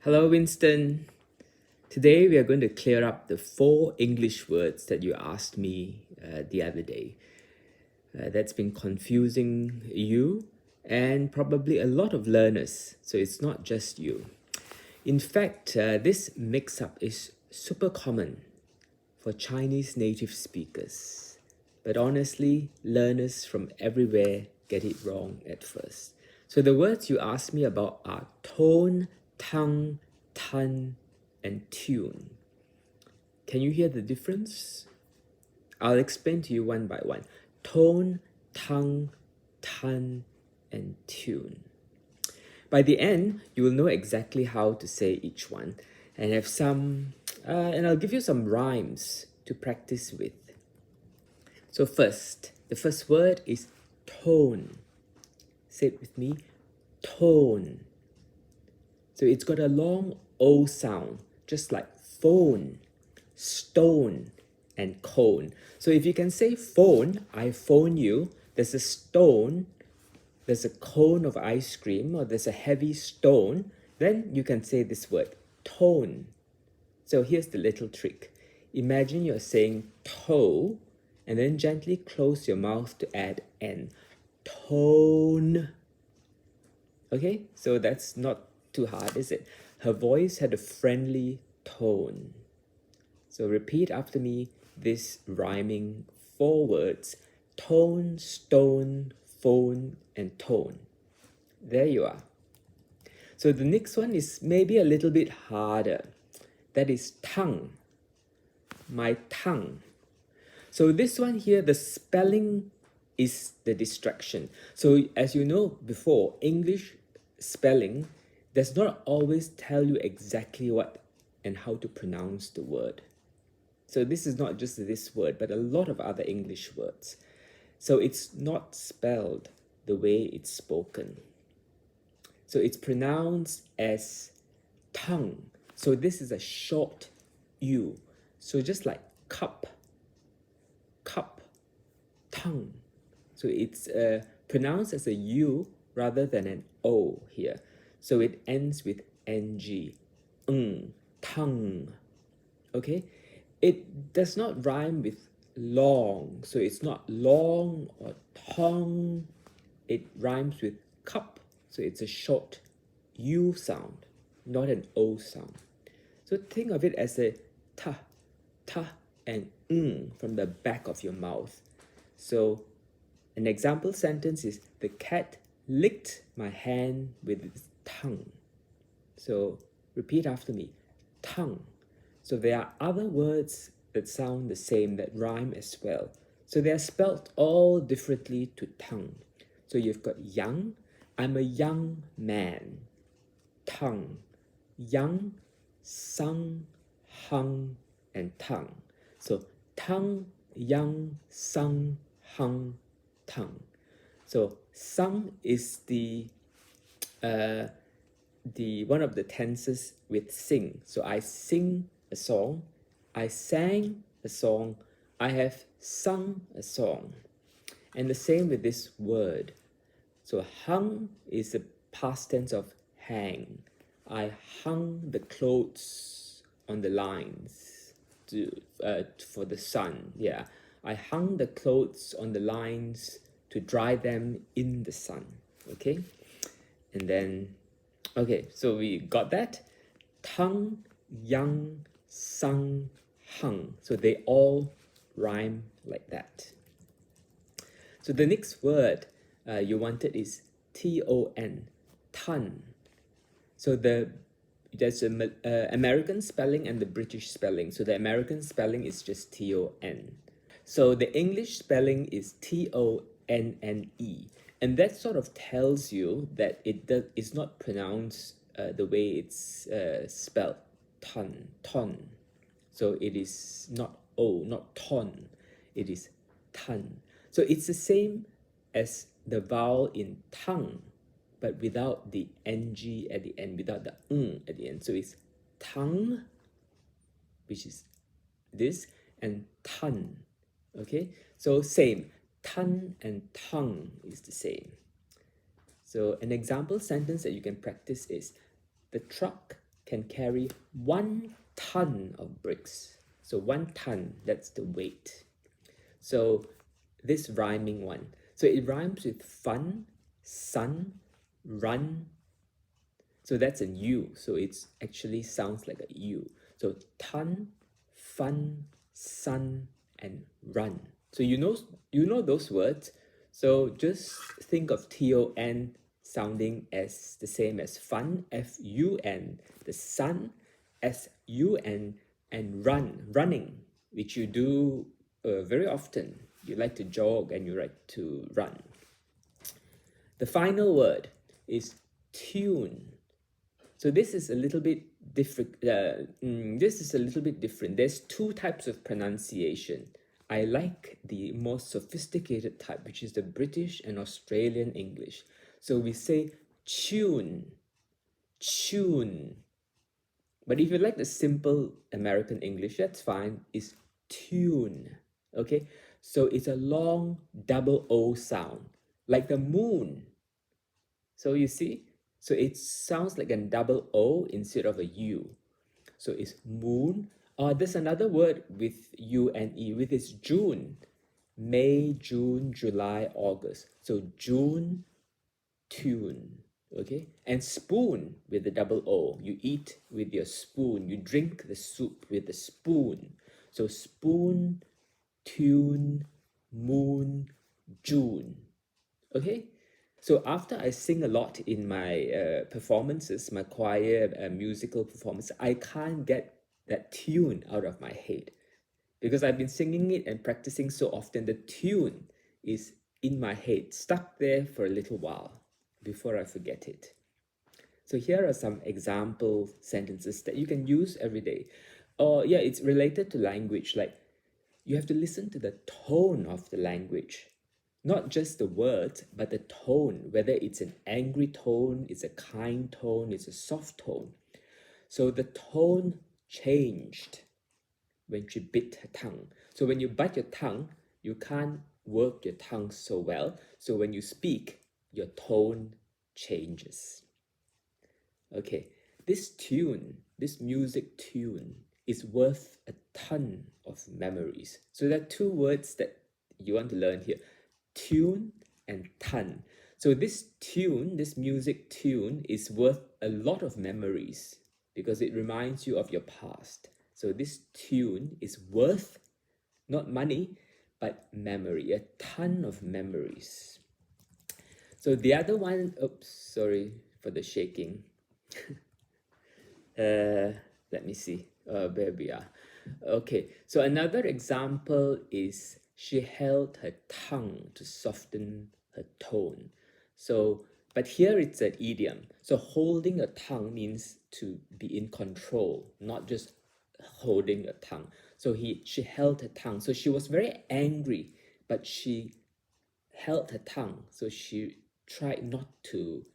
Hello, Winston. Today we are going to clear up the 4 English words that you asked me the other day. That's been confusing you and probably a lot of learners, so it's not just you. In fact, this mix-up is super common for Chinese native speakers. But honestly, learners from everywhere get it wrong at first. So the words you asked me about are tone, tongue, tonne, and tune. Can you hear the difference? I'll explain to you one by one. Tone, tongue, tonne, and tune. By the end, you will know exactly how to say each one and have some, and I'll give you some rhymes to practice with. So first, the first word is tone. Say it with me, tone. So it's got a long O sound, just like phone, stone, and cone. So if you can say phone, I phone you, there's a stone, there's a cone of ice cream, or there's a heavy stone, then you can say this word, tone. So here's the little trick. Imagine you're saying toe, and then gently close your mouth to add N. Tone. Okay, so that's not too hard, is it? Her voice had a friendly tone. So repeat after me this rhyming 4 words: tone, stone, phone, and tone. There you are. So the next one is maybe a little bit harder. That is tongue. My tongue. So this one here, the spelling is the distraction. So as you know before, English spelling does not always tell you exactly what and how to pronounce the word. So this is not just this word, but a lot of other English words. So it's not spelled the way it's spoken. So it's pronounced as tongue. So this is a short U. So just like cup, cup, tongue. So it's pronounced as a U rather than an O here. So it ends with NG, tongue, okay? It does not rhyme with long, so it's not long or tongue. It rhymes with cup, so it's a short U sound, not an O sound. So think of it as a ta, ta, and from the back of your mouth. So an example sentence is, the cat licked my hand with its tongue. So repeat after me, tongue. So there are other words that sound the same, that rhyme as well. So they are spelt all differently to tongue. So you've got young, I'm a young man. Tongue, young, sung, hung, and tongue. So tongue, young, sung, hung, tongue. So sung is the one of the tenses with sing. So I sing a song, I sang a song, I have sung a song. And the same with this word. So hung is the past tense of hang. I hung the clothes on the lines for the sun. Yeah, I hung the clothes on the lines to dry them in the sun. Okay, and then, okay, so we got that. Tongue, young, sung, hung. So they all rhyme like that. So the next word you wanted is T-O-N, tonne. So there's an American spelling and the British spelling. So the American spelling is just T-O-N. So the English spelling is T-O-N-N-E. And that sort of tells you that it's not pronounced the way it's spelled, tonne, tonne. So it is not O, not tonne, it is tonne. So it's the same as the vowel in tongue, but without the ng at the end, without the at the end. So it's tongue, which is this, and tonne. Okay, so same, tonne and tongue is the same. So an example sentence that you can practice is, the truck can carry 1 ton of bricks. So 1 ton, that's the weight. So this rhyming one. So it rhymes with fun, sun, run. So that's a U. So it's actually sounds like a U. So ton, fun, sun, and run. So you know those words. So just think of TON sounding as the same as fun, FUN, the sun, SUN, and running, which you do very often. You like to jog and you like to run. The final word is tune. So this is a little bit different. There's 2 types of pronunciation. I like the more sophisticated type, which is the British and Australian English. So we say tune. But if you like the simple American English, that's fine. It's tune. Okay? So it's a long double O sound, like the moon. So you see? So it sounds like a double O instead of a U. So it's moon. There's another word with U and E, with it's June. May, June, July, August. So June, tune. Okay? And spoon with the double O. You eat with your spoon. You drink the soup with the spoon. So spoon, tune, moon, June. Okay? So after I sing a lot in my performances, my choir musical performance, I can't get that tune out of my head because I've been singing it and practicing so often. The tune is in my head, stuck there for a little while before I forget it. So here are some example sentences that you can use every day. Yeah, it's related to language. Like you have to listen to the tone of the language. Not just the words, but the tone, whether it's an angry tone, it's a kind tone, it's a soft tone. So the tone changed when she bit her tongue. So when you bite your tongue, you can't work your tongue so well. So when you speak, your tone changes. Okay, this tune, this music tune is worth a ton of memories. So there are 2 words that you want to learn here. Tune and ton. So this tune, this music tune is worth a lot of memories because it reminds you of your past. So this tune is worth not money, but memory, a ton of memories. So the other one, oops, sorry for the shaking. Let me see, where we are. Okay, so another example is she held her tongue to soften her tone. So, but here it's an idiom. So holding a tongue means to be in control, not just holding a tongue. So she held her tongue. So she was very angry, but she held her tongue. So she tried not to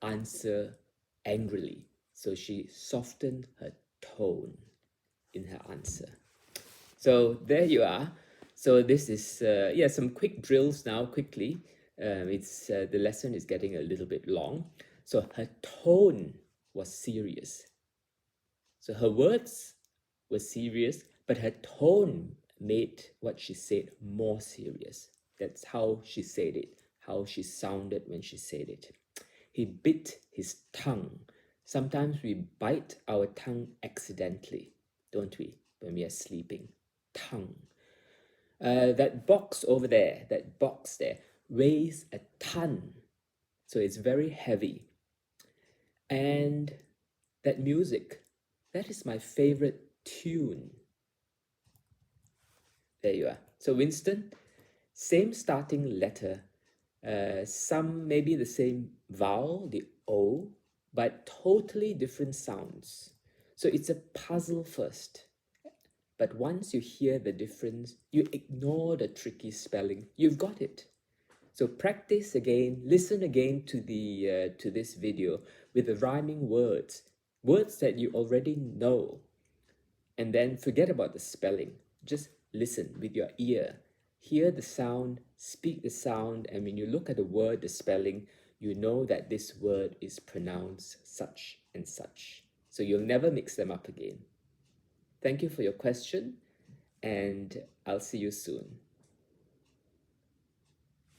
answer angrily. So she softened her tone in her answer. So there you are. So this is some quick drills now. Quickly, the lesson is getting a little bit long. So her tone was serious. So her words were serious, but her tone made what she said more serious. That's how she said it, how she sounded when she said it. He bit his tongue. Sometimes we bite our tongue accidentally, don't we, when we are sleeping? Tongue. That box over there, weighs a ton. So it's very heavy. And that music, that is my favorite tune. There you are. So Winston, same starting letter, some maybe the same vowel, the O, but totally different sounds. So it's a puzzle first. But once you hear the difference, you ignore the tricky spelling. You've got it. So practice again, listen again to this video with the rhyming words that you already know. And then forget about the spelling. Just listen with your ear. Hear the sound, speak the sound, and when you look at the word, the spelling, you know that this word is pronounced such and such. so you'll never mix them up again. Thank you for your question, and I'll see you soon.